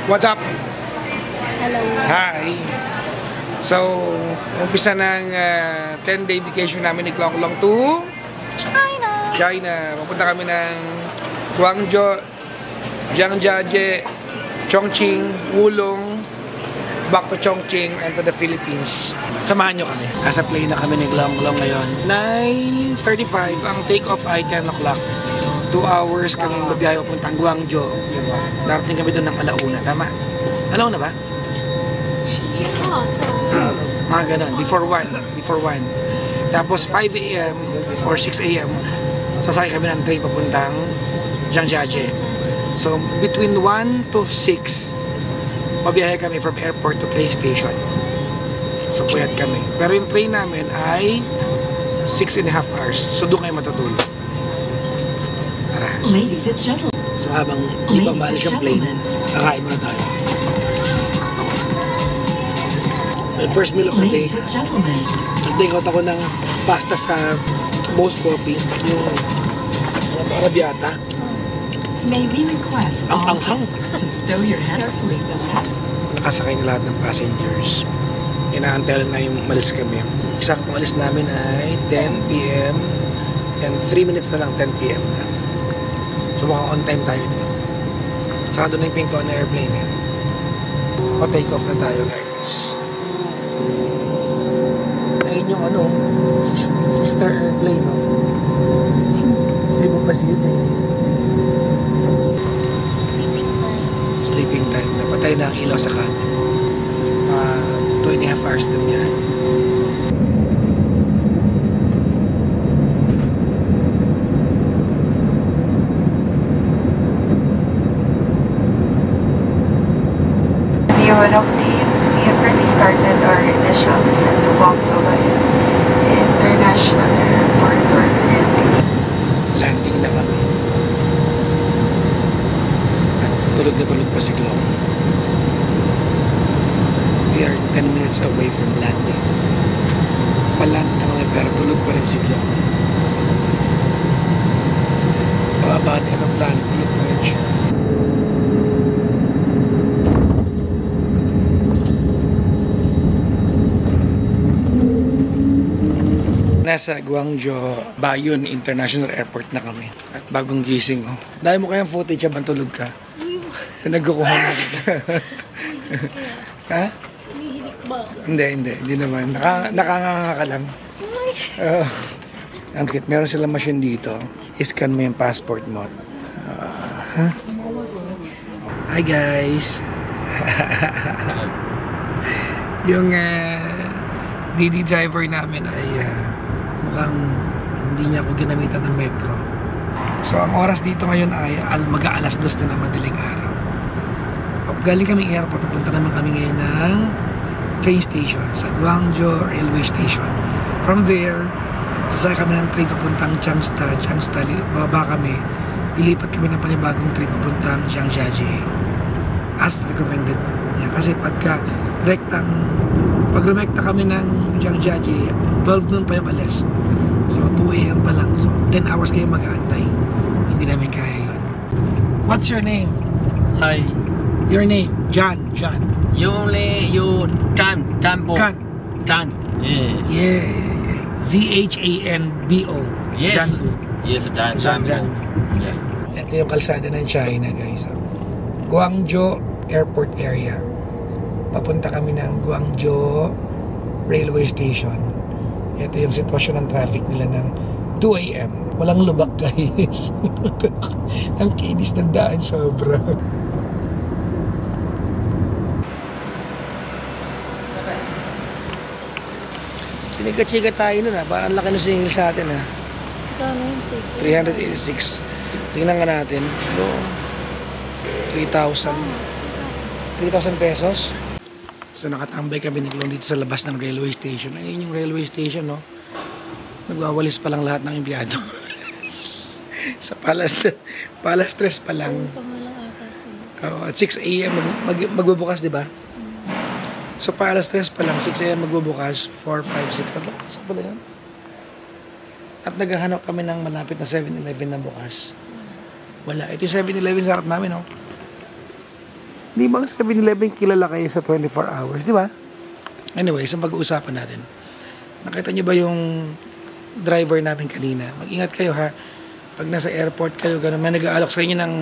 What's up? Hello. Hi. So, umpisa ng 10-day vacation namin ni Klong Klong to China. Pupunta kami ng Guangzhou, Zhangjiajie, Chongqing, Wulong, back to Chongqing and to the Philippines. Samahan nyo kami. Nasa plane na kami ni Klong Klong ngayon. 9:35. Ang take-off ay 10 o'clock. 2 hours kami mabiyahe papuntang Guangzhou. Darating kami doon ng alauna. Tama? Alauna ba? Mga ganun. Before 1. Tapos 5 a.m. or 6 a.m. sasakay kami ng train papuntang Zhangjiajie. So, between 1 to 6, mabiyahe kami from airport to train station. So, puyat kami. Pero yung train namin ay 6.5 hours. So, doon kayo matutulog. Tara. Ladies and gentlemen. So, habang hindi pa maalis yung plane, kakain muna tayo. My first meal of the day. Ladies and gentlemen. Nag-take out ako ng pasta sa Boss Coffee. Yung Arabiata. May we request all guests to stow your head carefully the fast. Nakasakay na lahat ng passengers. Inaantay na yung malis kami. Exact malis namin ay 10 p.m. and 3 minutes na lang 10 p.m. na. So mukhang on time tayo diba? Saka doon na yung pintuan na airplane eh. Pa-take off na tayo guys. Ayun yung ano, sister airplane no? Cebu Pacific. Sleeping time. Napatay na ang ilaw sa cabin. 2.5 hours na niya. One of we have already started our initial descent to Guangzhou International Airport. We're currently landing na kami. At tulog na tulog pa si Klong. We are 10 minutes away from landing. Paland na kami pero tulog pa rin si Klong. Bababa na yung plano, tulog pa rin siya. Nasa Guangzhou Baiyun International Airport na kami. At bagong gising oh. Dahil mo kayang footage habang tulog ka. Sa nagkukuha natin. Ha? Hindi naman. Nakanganga ka lang. Ang cute. Meron silang machine dito. I-scan mo yung passport mo. Hi guys! Yung DD driver namin ay mukhang hindi niya ako ginamitan ng metro. So ang oras dito ngayon ay mag-aalas 2 na ng madaling araw. Galing kami airport, papunta naman kami ngayon ng train station sa Guangzhou Railway Station. From there, sasakay kami ng train papuntang Changsha. Bababa kami, lilipat kami ng panibagong train papuntang Zhangjiajie. As recommended niya. Kasi pag rumekta kami ng Zhangjiajie, 12 noon pa yung alas. So 2 a.m. pa lang. So 10 hours kayo mag-aantay. Hindi namin kaya yun. What's your name? Hi. Your name? John. You Janbo. Jan. Yeah. Z-H-A-N-B-O. Yes. Janbo. Yes, Janbo. Yeah. Ito yung kalsada ng China, guys. Guangzhou Airport area. Papunta kami ng Guangzhou Railway Station. Ito yung sitwasyon ng traffic nila ng 2 a.m. Walang lubak guys. Ang kinis ng daan sobra. Chika-chika tayo nun ha. Parang laki na singil sa atin ha. 386. Tingnan nga natin. 3,000 pesos. So nakatambay kami ni Klong dito sa labas ng railway station. Ayun yung railway station no. Nagwawalis pa lang lahat ng empleyado. Sa Palace 3 pa lang. At 6 a.m. magbubukas diba? So Palace 3 pa lang, 6 a.m. magbubukas, 4, 5, 6, tatlo. So pala yan. At naghahanap kami ng malapit na 7-Eleven na bukas. Wala. Ito yung 7-Eleven sa harap namin, no? Di ba ang 7-Eleven kilala kayo sa 24 hours, di ba? Anyway, sa pag-uusapan natin. Nakita niyo ba yung driver namin kanina? Mag-ingat kayo ha. Pag nasa airport kayo, ganun, may nag-aalok sa inyo ng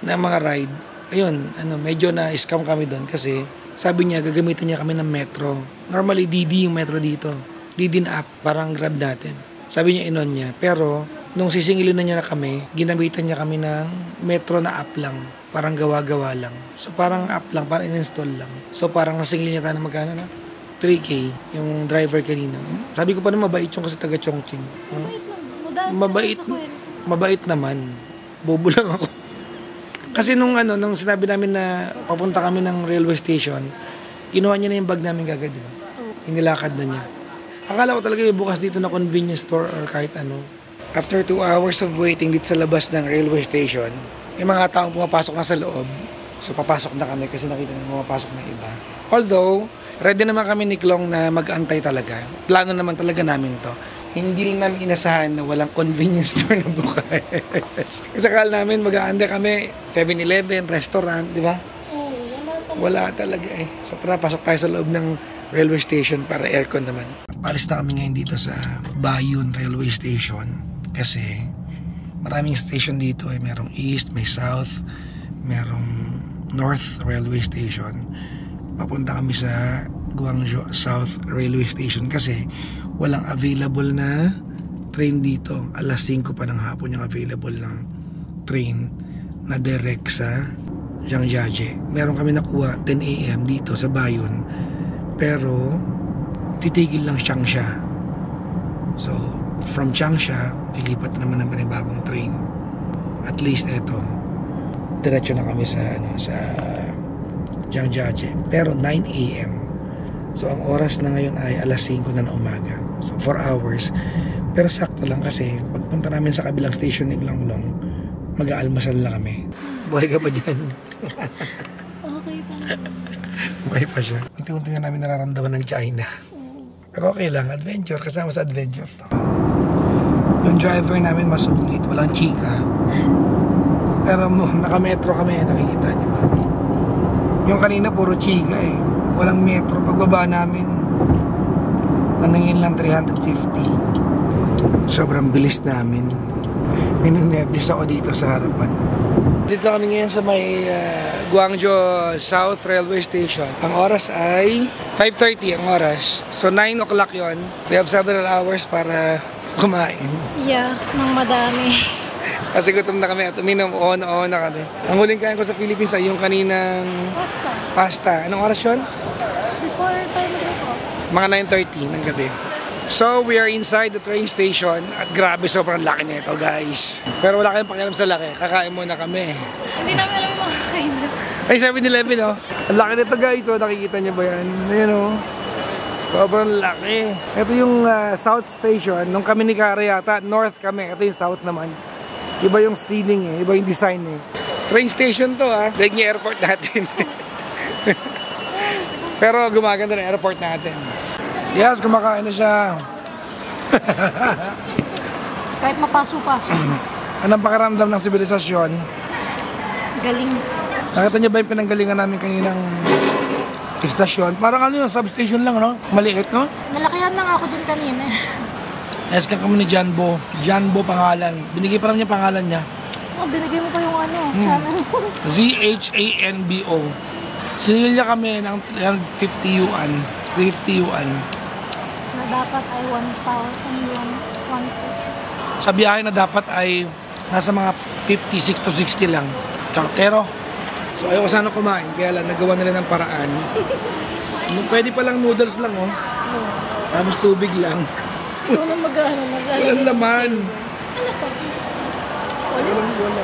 mga ride. Ayun, medyo na-scam kami doon kasi sabi niya, gagamitin niya kami ng metro. Normally, DD yung metro dito. DD na app, parang Grab natin. Sabi niya, inon niya. Pero, nung sisingilin na niya na kami, ginamitan niya kami ng metro na app lang. Parang gawa-gawa lang. So, parang app lang, parang in-install lang. So, parang nasingil niya tayo na magkano na? 3K, yung driver kanina. Sabi ko pa na mabait yung kasi taga-Chongqing. Mabait naman. Bobo lang ako. Kasi nung sinabi namin na papunta kami ng railway station, kinuha niya na yung bag namin kagad, di ba? Inilakad na niya. Akala ko talaga yung bukas dito na convenience store or kahit ano. After 2 hours of waiting dito sa labas ng railway station, may mga taong pumapasok na sa loob. So papasok na kami kasi nakita na pumapasok na iba. Although, ready naman kami ni Klong na mag-antay talaga. Plano naman talaga namin to. Hindi lang namin inasahan na walang convenience store na bukas. Kasi akala namin mag-aantay kami 7-Eleven, restaurant, di ba? Wala talaga eh. So tara, pasok tayo sa loob ng railway station para aircon naman. Palis na kami ngayon dito sa Bayun Railway Station kasi maraming station dito eh. Merong East, may South, merong North Railway Station. Papunta kami sa Guangzhou South Railway Station kasi walang available na train dito. Alas 5 pa ng hapon yung available ng train na direct sa Zhangjiajie. Meron kami nakuha 10 AM dito sa Bayun, pero titigil lang Changsha. So from Changsha ilipat naman ng panibagong train. At least eto, diretso na kami sa Zhangjiajie, pero 9 AM. So ang oras na ngayon ay alas 5 na ng umaga. So 4 hours. Pero sakto lang kasi pagpunta namin sa kabilang station ni Longlong, mag-aalmasal na kami. Buhay ka pa dyan? Okay pa naman. Buhay pa siya. Unti-unti nga namin nararamdaman ng China. Pero okay lang, adventure. Kasama sa adventure. Yung driver namin masungit, walang chika. Pero naka-metro kami, nakikita niyo ba? Yung kanina puro chika eh. Walang metro. Pagbaba namin, naningin lang 350. Sobrang bilis namin. Ninunetis ako dito sa harapan. Dito kami ngayon sa may Guangzhou South Railway Station. Ang oras ay 5:30 ang oras. So 9 o'clock yon. We have several hours para kumain. Yeah, nang madami. Kasi gutom na kami at uminom, oo na kami. Ang huling kain ko sa Philippines ay yung kaninang pasta. Anong oras yun? Before time off. Mga 9:30 ng gabi. So, we are inside the train station at grabe, sobrang laki nito guys. Pero wala kayong pakialam sa laki, kakain muna kami. Hindi namin alam yung mga kain. Ay, 7-Eleven oh. Ang laki nito guys, oh, nakikita niyo ba yan? Ayan oh. Sobrang laki. Ito yung South Station. Nung kami ni Kara yata, North kami. Ito yung South naman. Iba yung ceiling eh, iba yung design eh. Train station to ah. Like yung airport natin. Pero gumaganda na airport natin. Yes, kumakain na siya. Kahit mapaso-paso. Anong pakiramdam ng sibilisasyon? Galing. Nakita niyo ba yung pinanggalingan namin kaninang istasyon? Parang ano yung substation lang, no? Maliit, no? Nalakihan na nga ako dun kanina. Eskan kami ni Janbo. Janbo pangalan. Binigay pa naman niya pangalan niya. Oh, binigay mo pa yung channel. ZHANBO. Sinil niya kami ng 50 yuan. 50 yuan. Na dapat ay 1,000 yuan. 1,000. Sa biyahe na dapat ay nasa mga 56 to 60 lang. Kartero. So ayaw ko sana kumain. Kaya lang nagawa nila ng paraan. Pwede palang noodles lang, oh. Tapos tubig lang. Walang Walang laman. Ano to? Wala.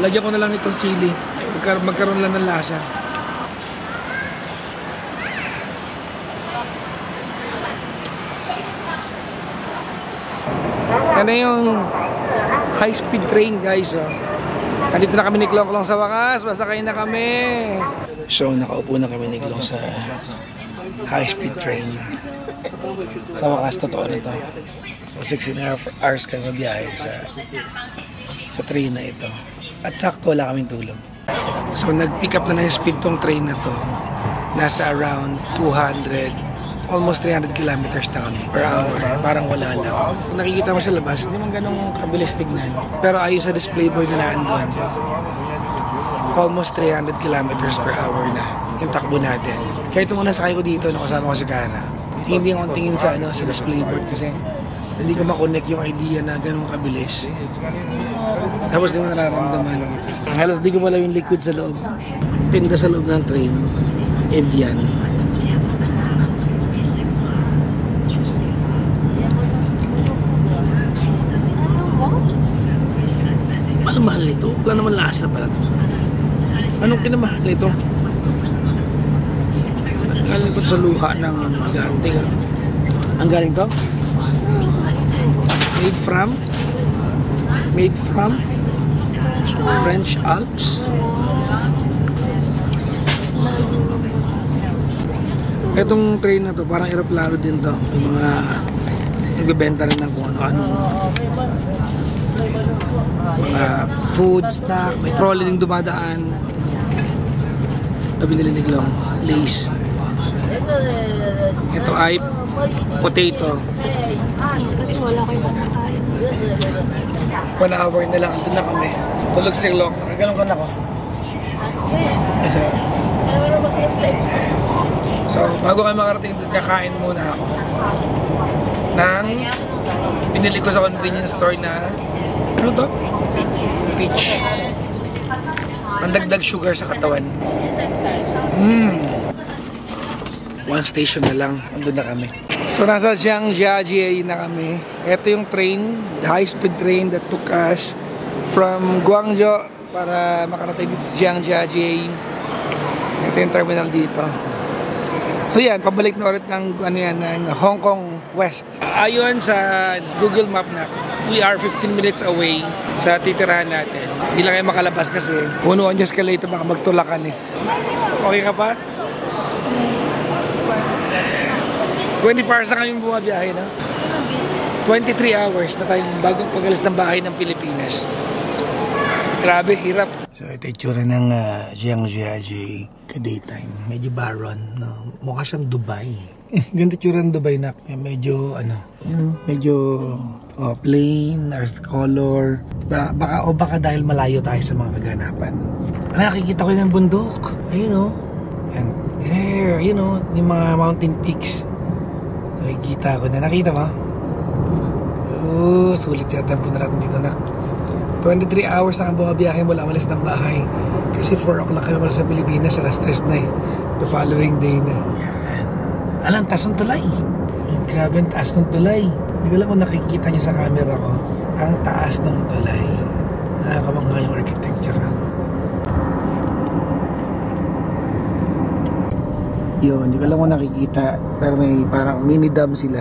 Lagyan ko na lang itong chili. Magkaroon lang ng lasa. Ano yung high-speed train guys, oh. Nandito na kami ni Klong sa wakas. Masakay na kami. So nakaupo na kami ni Klong sa high-speed train. Sa wakas, totoo nito. So 16 hours kami biyahe sa train na ito. At sakto wala kaming tulog. So nag-pick up na ng speed tong train na to. Nasa around 200, almost 300 kilometers na kami per hour. Parang wala lang. Nakikita mo sa labas, hindi man ganun kabilis tignan. Pero ayon sa display board na naandun, almost 300 kilometers per hour na yung takbo natin. Kahit nung una sakay ko dito, nakasama ko si Kana, hindi akong tingin sa, sa display board kasi hindi ko makonect yung idea na ganun kabilis. Tapos di mo nararamdaman. Halos di ko pala yung liquid sa loob. Tinda sa loob ng train, Evian. Mahal nito? Wala naman lasa pala to. Anong kinamahal nito? Galing ko sa luha ng gigante. Ang galing to? Made from French Alps. Itong train na to, parang aeroplano din to. May mga nagbibenta rin ng kung ano-ano. Mga food, snack, may trolley rin dumadaan. Ito binili ni Glong, Lace. Ito ay potato. Kasi wala ko ibang makain. 1 hour na lang, andun na kami. Tulog si Glong, nakagalong ka na ako. So, bago kami makarating doon, kakain muna ako ng binili ko sa convenience store na ano to? Peach. Mandagdag sugar sa katawan. One station na lang, andun na kami. So nasa Zhangjiajie na kami. Ito yung train, the high-speed train that took us from Guangzhou para makarating dito sa Zhangjiajie. Ito yung terminal dito. So yan, pabalik na ulit ng, ng Hong Kong West. Ayon sa Google Map na, we are 15 minutes away sa titirahan natin. Hindi lang kayo makalabas kasi punuan yung escalator, baka magtulakan eh. Okay ka pa? 24 hours na kami bumabiyahe na. 23 hours na tayong bagong pag-alis ng bahay ng Pilipinas. Grabe, hirap. So ito yung tsura ng Zhangjiajie ka-daytime. Medyo barren, no? Mukha siyang Dubai. Ganito tsura ng Dubai na medyo, medyo plain, earth color. Baka dahil malayo tayo sa mga kaganapan. Nakikita ko yung bundok. Ayun, and there, yung mga mountain peaks. Nakikita ko na. Nakita mo? Sulit yata ang punta natin dito na 23 hours na ang bumabiyahe mula umalis ng bahay. Kasi 4 o'clock kami mula sa Pilipinas, alas 3 na eh. The following day na. Alam, taas ng tulay. Grabe ang taas ng tulay. Hindi ko lang kung nakikita niyo sa camera ko. Ang taas ng tulay. Nakakabangga yung architectural. Yun, hindi ko lang kung nakikita. Pero may parang mini dam sila.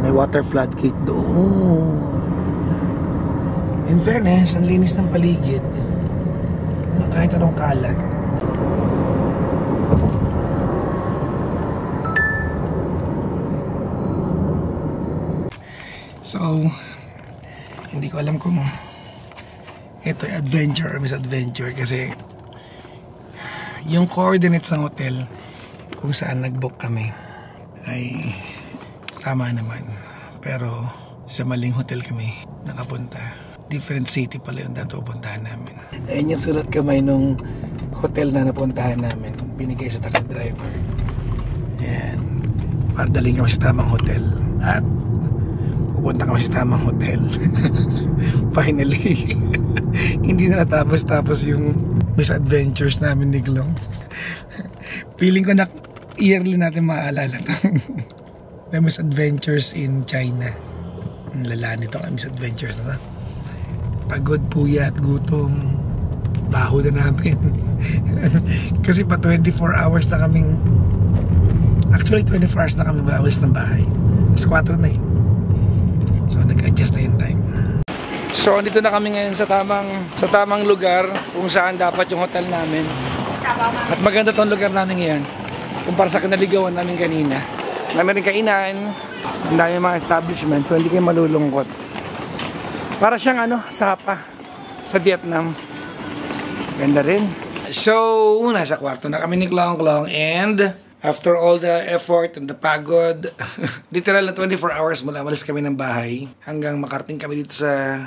May water floodgate doon. In fairness, ang linis ng paligid. Walang kahit anong kalat. So, hindi ko alam kung ito ay adventure or misadventure kasi yung coordinates ng hotel kung saan nag-book kami ay tama naman. Pero sa maling hotel kami nakapunta. Different city pala yung dato puntahan namin. Ayan yung sulat kamay nung hotel na napuntahan namin. Binigay sa taxi driver. Ayan. Para daling kami sa tamang hotel. At pupunta kami sa tamang hotel. Finally. Hindi na natapos yung misadventures namin ni Glong. Feeling ko na yearly natin maaalala to. May misadventures in China. Ang lala nito ang misadventures na to. Pagod, puyat, gutom, baho na namin. Kasi pa 24 hours na kaming, actually 24 hours na kami mula ulis ng bahay. Mas 4 na eh. So nag-adjust na yung time. So andito na kami ngayon sa tamang lugar kung saan dapat yung hotel namin. At maganda tong lugar namin ngayon kumpara sa kinaligawan namin kanina. Namin rin kainan, ang dami mga establishment, so hindi kayo malulungkot. Para siyang Sapa sa Vietnam. Ganda rin. So, nasa kwarto na kami ni Klong Klong and after all the effort and the pagod, literal na 24 hours mula malis kami ng bahay hanggang makarating kami dito sa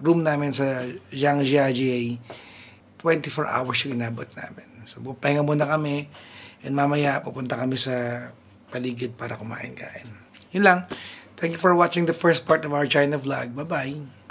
room namin sa Zhangjiajie. 24 hours yung inabot namin. So, pahinga muna kami and mamaya pupunta kami sa paligid para kumain-kain. Yun lang. Thank you for watching the first part of our China vlog. Bye-bye!